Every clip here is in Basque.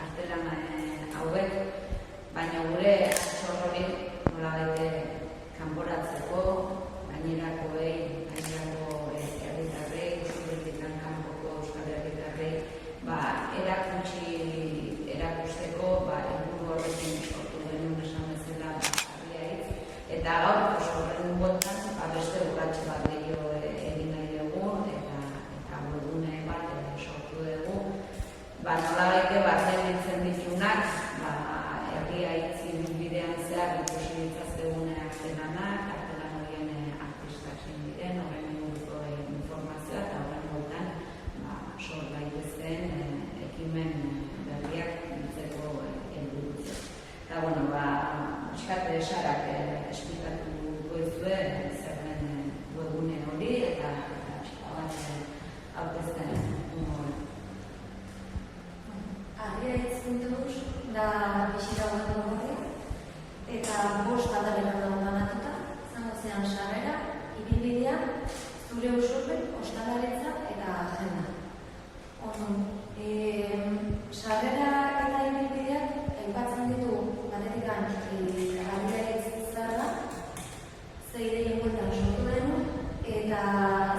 artelan hauek, baina gure atxorrori nolabait kanporatzeko, gainerako herritarrei, Euskal kanpoko Euskal herritarrei, erakusteko helburu horrekin sortu genuen esan bezala harria hitz, eta gaur horren bueltan beste urrats bat gehiago egin nahi dugu, eta webgune bat sortu dugu, nolabait batzen ditzen ditunak, herria hitz bidean zehar ikusi ditzazkegun artelanak, artelan horien artistak zein diren, horren inguruko informazioa, eta horren bueltan sor daitezkeen ekimen berriak biltzeko helburuz. Eta, pixkat Sarak esplikatuko dizue zer den webgune hori, eta pixka bat aurkezten dugu. Harria hitz.eus da bisita web hori, eta 5 ataletan dago banatuta, izango zean sarrera, ibilbidea, zure usurpen, ostalaritza eta agenda. Sarrera eta ibilbideak aipatzen ditu batetik harria hitz zara, ze ideien bueltan sortu denuen, eta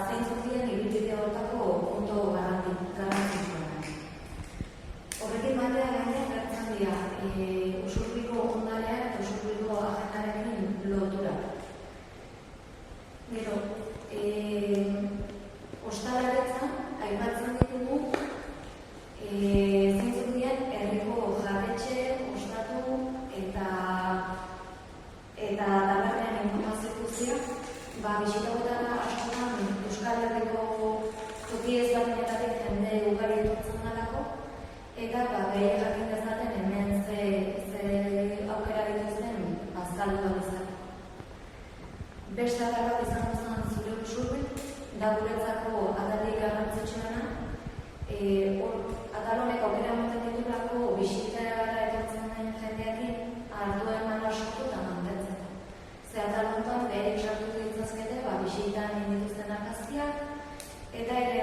zeintzuk diren ibilbide horretako puntu garrantzitsuenak. Horrekin batean gainean gertzen dira usurpiko ondarea eta usurpiko agendarekin lotura. Gero, ostalaretzan aipatzen ditugu zeintzuk diren herriko jarretxe, ostatu eta tabernen informazio guztiak, bisitagutara askotan Euskal Herriko toki ezberdinetatik jende ugari etortzen delako, eta gehiago jakin dezaten hemen ze aukera dituzten bazkaldu bezala. Beste atal bat izango zen zure usurpen, da guretzako atalik garrantzitsuena, atal honek aukera ematen ditulako bisitara etortzen den jendeakin hartu emana sortu eta mantentzeko. Ze atal honetan beherik sartu ditzazkete bisitan dituzten argazkiak, eta ere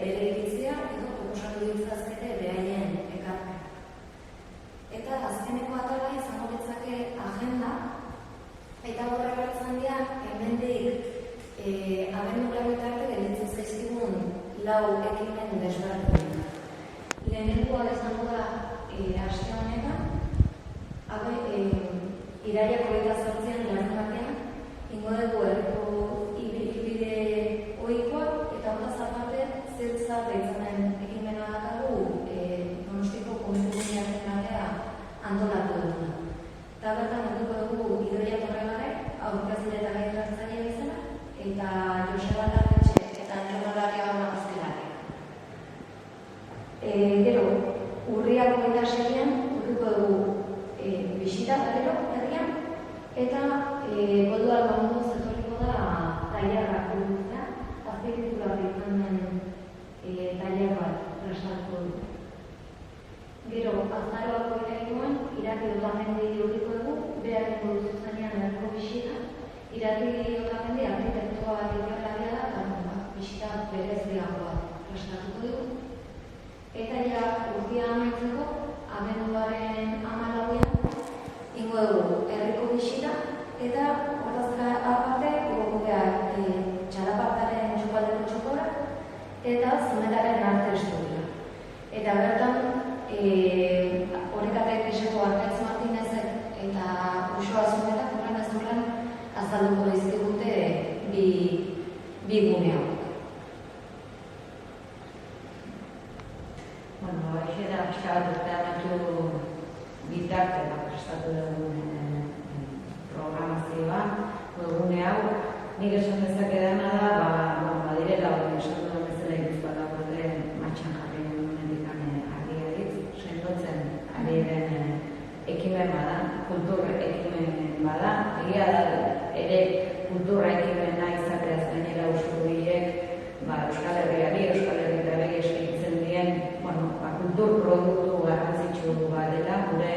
bere iritzia edo proposatu ditzazkete behaien ekarpen. Eta azkeneko atala izango litzake agenda, eta horrek hartzen dira hemendik abendura bitarte gelditzen zaizkigun 4 ekimen desberdinak. Lehenengoa izango da aste honetan, irailak 28an larunbatean ingo dugu herriko ibilbide ohikoa, eta hortaz aparte zeltza deitzen den ekimena daukagu Donostiko komunitatea batea antolatu duguna. Eta bertan helduko dugu Idoia Torregarrek, aurkezle eta gaineratzaileak bezala, eta Joseba Larretxe eta Entornalaria Mazkelariak. Gero, urriak 26an helduko dugu bisita berriro herrian, eta Koldo Albamundoz etorriko da tailerrak burutzea, azpitituluak izan den tailer bat prestatuko du. Gero, azaroak 21an Irati Otamendi helduko dugu, beharreko zuzenean herriko bisita. Irati Otamendi arkitektoa bat ikerlaria da, eta bisita bereziago bat prestatuko dugu. Eta urtea amaitzeko, abenduaren 14an ingo dugu herriko bisita, eta hortaz aparte gogoak txalapartaren txupaldeko txokora eta zumetaren arte estudia. Eta bertan horrekatek eseko Arkaitz Martinezek eta Uxoa Zumetak horren ez horren azalduko dizkigute bi guneak. Haixe da pixka bat urteamatu bitarte prestatu dugun programazioa, webgune hau. Nik esan dezakedana da, badirela hori esan duen bezala Gipuzkoa dago martxan jarri nuenetik harria hitz, sendotzen ari den ekimen bada, kultur ekimen bada. Egia da ere kultura ekimena izateaz gainera usurbilek Euskal Herriari, Euskal Herritarrei eskaintzen dien kultur produktu garrantzitsu bat dela, gure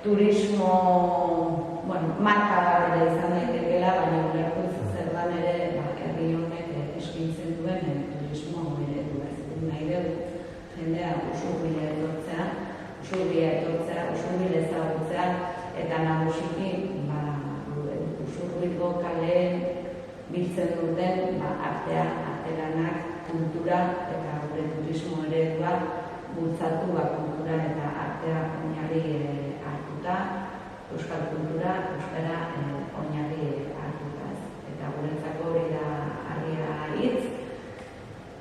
turismo marka bat izan daitekeela, baina ulertu zer dan ere herri honek eskaintzen duen turismo eredua ez nahi dugu. jendea usurbila etortzea, usurbil ezagutzea, eta nagusiki usurbilgo kaleen biltzen duten artea, artelanak, kultura eta gure turismo eredua bultzatu kultura eta artea oinarri hartuta, euskal kultura, euskara oinarri hartuta. Eta guretzako hori da harria hitz,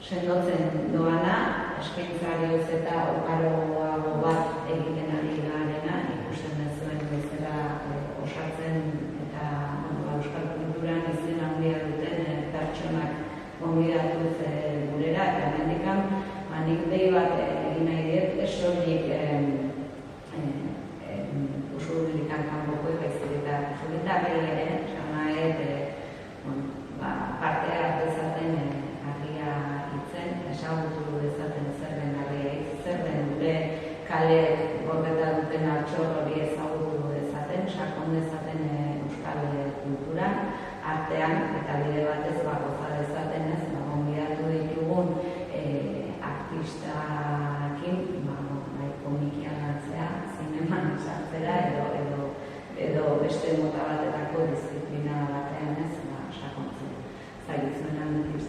sendotzen doana, eskaintzarioz eta okaroago bat egiten ari garena, ikusten dezuen bezala osatzen eta euskal kulturan izen handia duten pertsonak gonbidatuz gurera, eta hemendikan nik dei bat egin nahi diet, soilik usurbilik kanpoko baizik eta usurbilak ere, esan nahi, parte hartu dezaten harria hitzen, ezagutu dezaten zer den harria hitz, zer den gure kale gordeta duten altxor hori ezagutu dezaten, sakon dezaten euskal kultura, artean eta bide batez goza dezaten ez, gonbidatu ditugun artistakin komikian hartzea, zineman sartzera edo beste mota batetako disiplina batean ez, sakontzea. Zaitzuen aldetik